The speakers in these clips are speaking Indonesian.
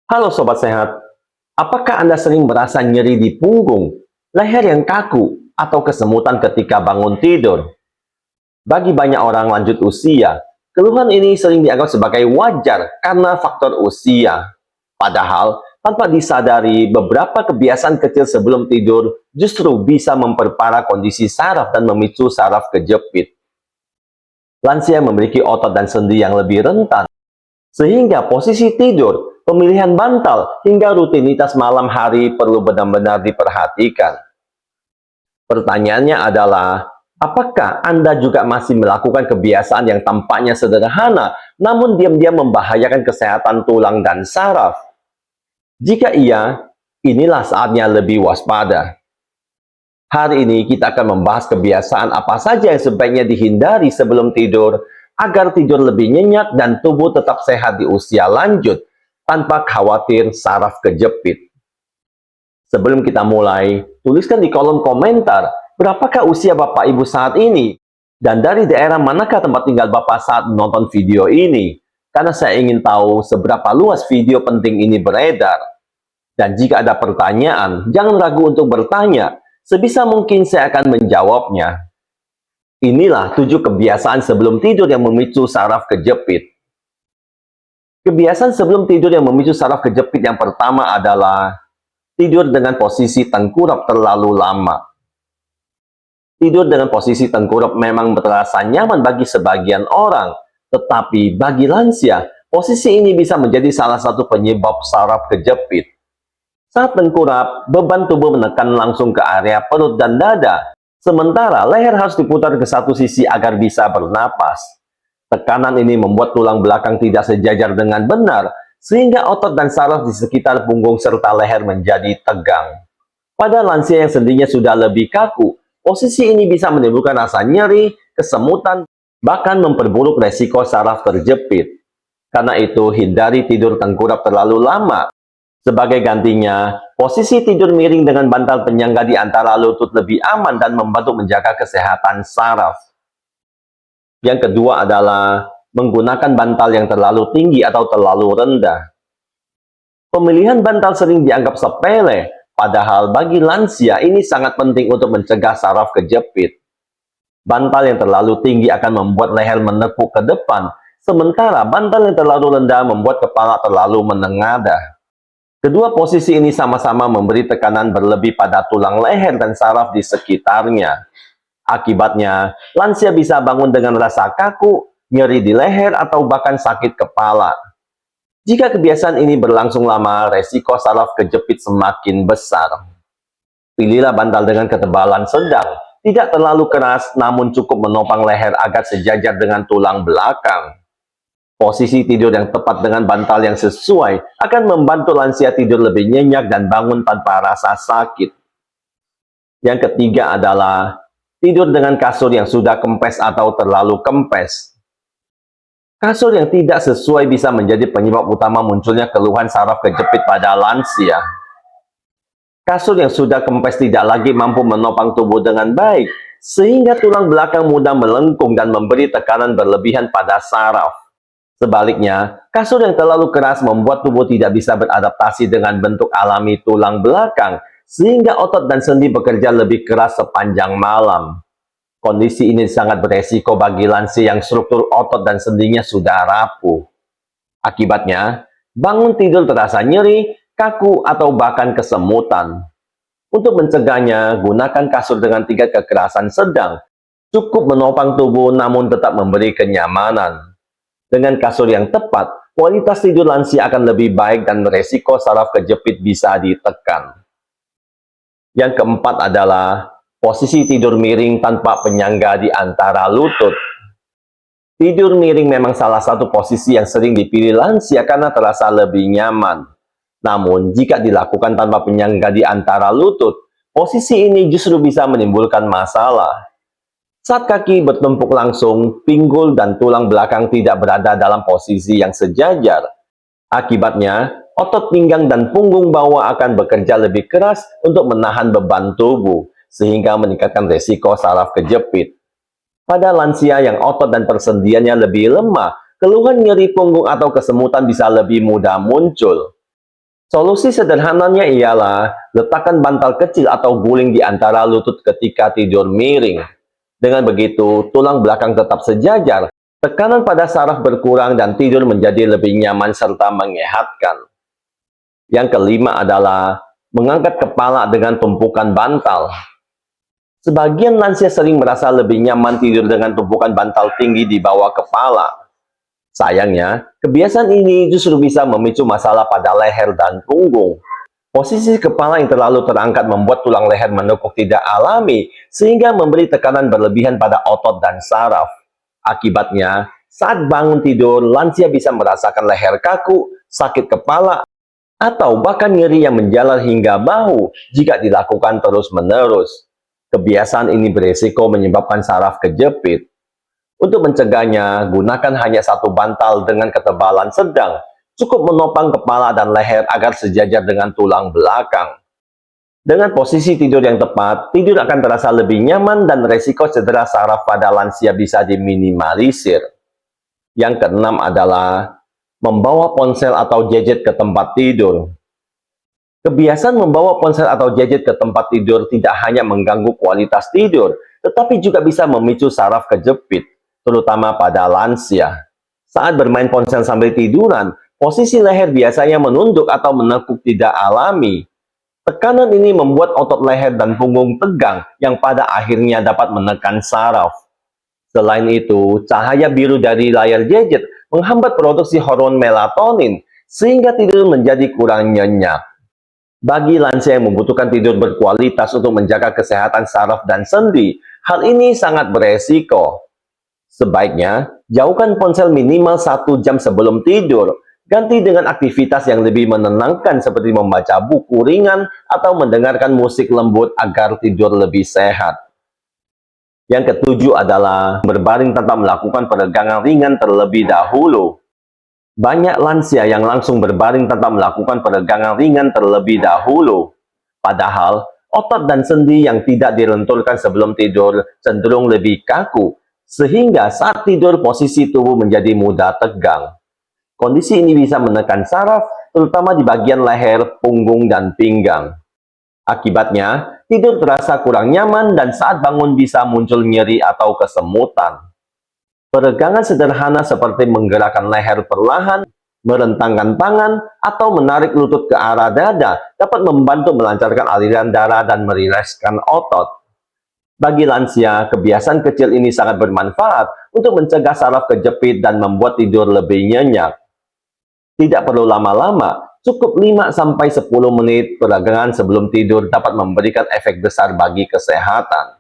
Halo Sobat Sehat, apakah Anda sering merasa nyeri di punggung, leher yang kaku, atau kesemutan ketika bangun tidur? Bagi banyak orang lanjut usia, keluhan ini sering dianggap sebagai wajar karena faktor usia. Padahal, tanpa disadari, beberapa kebiasaan kecil sebelum tidur justru bisa memperparah kondisi saraf dan memicu saraf kejepit. Lansia memiliki otot dan sendi yang lebih rentan, sehingga posisi tidur, pemilihan bantal, hingga rutinitas malam hari perlu benar-benar diperhatikan. Pertanyaannya adalah, apakah Anda juga masih melakukan kebiasaan yang tampaknya sederhana, namun diam-diam membahayakan kesehatan tulang dan saraf? Jika iya, inilah saatnya lebih waspada. Hari ini kita akan membahas kebiasaan apa saja yang sebaiknya dihindari sebelum tidur, agar tidur lebih nyenyak dan tubuh tetap sehat di usia lanjut, tanpa khawatir saraf kejepit. Sebelum kita mulai, tuliskan di kolom komentar, berapakah usia Bapak Ibu saat ini? Dan dari daerah manakah tempat tinggal Bapak saat menonton video ini? Karena saya ingin tahu seberapa luas video penting ini beredar. Dan jika ada pertanyaan, jangan ragu untuk bertanya. Sebisa mungkin saya akan menjawabnya. Inilah 7 kebiasaan sebelum tidur yang memicu saraf kejepit. Kebiasaan sebelum tidur yang memicu saraf kejepit yang pertama adalah tidur dengan posisi tengkurap terlalu lama. Tidur dengan posisi tengkurap memang terasa nyaman bagi sebagian orang, tetapi bagi lansia, posisi ini bisa menjadi salah satu penyebab saraf kejepit. Saat tengkurap, beban tubuh menekan langsung ke area perut dan dada, sementara leher harus diputar ke satu sisi agar bisa bernapas. Tekanan ini membuat tulang belakang tidak sejajar dengan benar, sehingga otot dan saraf di sekitar punggung serta leher menjadi tegang. Pada lansia yang sendinya sudah lebih kaku, posisi ini bisa menimbulkan rasa nyeri, kesemutan, bahkan memperburuk resiko saraf terjepit. Karena itu, hindari tidur tengkurap terlalu lama. Sebagai gantinya, posisi tidur miring dengan bantal penyangga di antara lutut lebih aman dan membantu menjaga kesehatan saraf. Yang kedua adalah menggunakan bantal yang terlalu tinggi atau terlalu rendah. Pemilihan bantal sering dianggap sepele, padahal bagi lansia ini sangat penting untuk mencegah saraf kejepit. Bantal yang terlalu tinggi akan membuat leher menekuk ke depan, sementara bantal yang terlalu rendah membuat kepala terlalu menengadah. Kedua posisi ini sama-sama memberi tekanan berlebih pada tulang leher dan saraf di sekitarnya. Akibatnya, lansia bisa bangun dengan rasa kaku, nyeri di leher, atau bahkan sakit kepala. Jika kebiasaan ini berlangsung lama, resiko saraf kejepit semakin besar. Pilihlah bantal dengan ketebalan sedang, tidak terlalu keras, namun cukup menopang leher agar sejajar dengan tulang belakang. Posisi tidur yang tepat dengan bantal yang sesuai akan membantu lansia tidur lebih nyenyak dan bangun tanpa rasa sakit. Yang ketiga adalah tidur dengan kasur yang sudah kempes atau terlalu kempes. Kasur yang tidak sesuai bisa menjadi penyebab utama munculnya keluhan saraf kejepit pada lansia. Kasur yang sudah kempes tidak lagi mampu menopang tubuh dengan baik, sehingga tulang belakang mudah melengkung dan memberi tekanan berlebihan pada saraf. Sebaliknya, kasur yang terlalu keras membuat tubuh tidak bisa beradaptasi dengan bentuk alami tulang belakang, sehingga otot dan sendi bekerja lebih keras sepanjang malam. Kondisi ini sangat beresiko bagi lansia yang struktur otot dan sendinya sudah rapuh. Akibatnya, bangun tidur terasa nyeri, kaku, atau bahkan kesemutan. Untuk mencegahnya, gunakan kasur dengan tingkat kekerasan sedang, cukup menopang tubuh namun tetap memberi kenyamanan. Dengan kasur yang tepat, kualitas tidur lansia akan lebih baik dan resiko saraf kejepit bisa ditekan. Yang keempat adalah posisi tidur miring tanpa penyangga di antara lutut. Tidur miring memang salah satu posisi yang sering dipilih lansia karena terasa lebih nyaman. Namun, jika dilakukan tanpa penyangga di antara lutut, posisi ini justru bisa menimbulkan masalah. Saat kaki bertumpuk langsung, pinggul dan tulang belakang tidak berada dalam posisi yang sejajar. Akibatnya, otot pinggang dan punggung bawah akan bekerja lebih keras untuk menahan beban tubuh, sehingga meningkatkan resiko saraf kejepit. Pada lansia yang otot dan persendiannya lebih lemah, keluhan nyeri punggung atau kesemutan bisa lebih mudah muncul. Solusi sederhananya ialah letakkan bantal kecil atau guling di antara lutut ketika tidur miring. Dengan begitu, tulang belakang tetap sejajar, tekanan pada saraf berkurang dan tidur menjadi lebih nyaman serta menyehatkan. Yang kelima adalah mengangkat kepala dengan tumpukan bantal. Sebagian lansia sering merasa lebih nyaman tidur dengan tumpukan bantal tinggi di bawah kepala. Sayangnya, kebiasaan ini justru bisa memicu masalah pada leher dan punggung. Posisi kepala yang terlalu terangkat membuat tulang leher menekuk tidak alami, sehingga memberi tekanan berlebihan pada otot dan saraf. Akibatnya, saat bangun tidur, lansia bisa merasakan leher kaku, sakit kepala, atau bahkan nyeri yang menjalar hingga bahu jika dilakukan terus-menerus. Kebiasaan ini berisiko menyebabkan saraf kejepit. Untuk mencegahnya, gunakan hanya satu bantal dengan ketebalan sedang. Cukup menopang kepala dan leher agar sejajar dengan tulang belakang. Dengan posisi tidur yang tepat, tidur akan terasa lebih nyaman dan resiko cedera saraf pada lansia bisa diminimalisir. Yang keenam adalah membawa ponsel atau gadget ke tempat tidur. Kebiasaan membawa ponsel atau gadget ke tempat tidur tidak hanya mengganggu kualitas tidur, tetapi juga bisa memicu saraf kejepit, terutama pada lansia. Saat bermain ponsel sambil tiduran, posisi leher biasanya menunduk atau menekuk tidak alami. Tekanan ini membuat otot leher dan punggung tegang yang pada akhirnya dapat menekan saraf. Selain itu, cahaya biru dari layar gadget menghambat produksi hormon melatonin, sehingga tidur menjadi kurang nyenyak. Bagi lansia yang membutuhkan tidur berkualitas untuk menjaga kesehatan saraf dan sendi, hal ini sangat beresiko. Sebaiknya, jauhkan ponsel minimal 1 jam sebelum tidur. Ganti dengan aktivitas yang lebih menenangkan seperti membaca buku ringan atau mendengarkan musik lembut agar tidur lebih sehat. Yang ketujuh adalah berbaring tanpa melakukan peregangan ringan terlebih dahulu. Banyak lansia yang langsung berbaring tanpa melakukan peregangan ringan terlebih dahulu. Padahal, otot dan sendi yang tidak dilenturkan sebelum tidur cenderung lebih kaku, sehingga saat tidur posisi tubuh menjadi mudah tegang. Kondisi ini bisa menekan saraf, terutama di bagian leher, punggung, dan pinggang. Akibatnya, tidur terasa kurang nyaman dan saat bangun bisa muncul nyeri atau kesemutan. Peregangan sederhana seperti menggerakkan leher perlahan, merentangkan tangan, atau menarik lutut ke arah dada dapat membantu melancarkan aliran darah dan merilekskan otot. Bagi lansia, kebiasaan kecil ini sangat bermanfaat untuk mencegah saraf kejepit dan membuat tidur lebih nyenyak. Tidak perlu lama-lama, cukup 5-10 menit peregangan sebelum tidur dapat memberikan efek besar bagi kesehatan.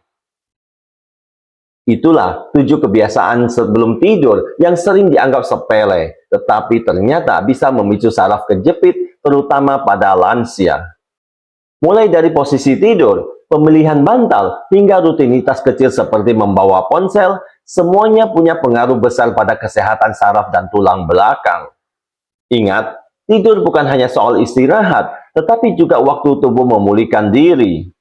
Itulah 7 kebiasaan sebelum tidur yang sering dianggap sepele, tetapi ternyata bisa memicu saraf kejepit, terutama pada lansia. Mulai dari posisi tidur, pemilihan bantal, hingga rutinitas kecil seperti membawa ponsel, semuanya punya pengaruh besar pada kesehatan saraf dan tulang belakang. Ingat, tidur bukan hanya soal istirahat, tetapi juga waktu tubuh memulihkan diri.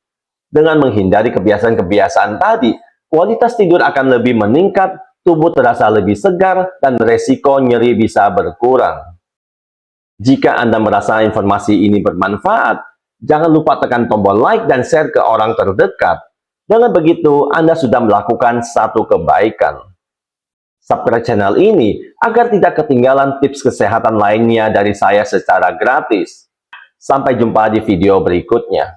Dengan menghindari kebiasaan-kebiasaan tadi, kualitas tidur akan lebih meningkat, tubuh terasa lebih segar, dan resiko nyeri bisa berkurang. Jika Anda merasa informasi ini bermanfaat, jangan lupa tekan tombol like dan share ke orang terdekat. Dengan begitu, Anda sudah melakukan satu kebaikan. Subscribe channel ini agar tidak ketinggalan tips kesehatan lainnya dari saya secara gratis. Sampai jumpa di video berikutnya.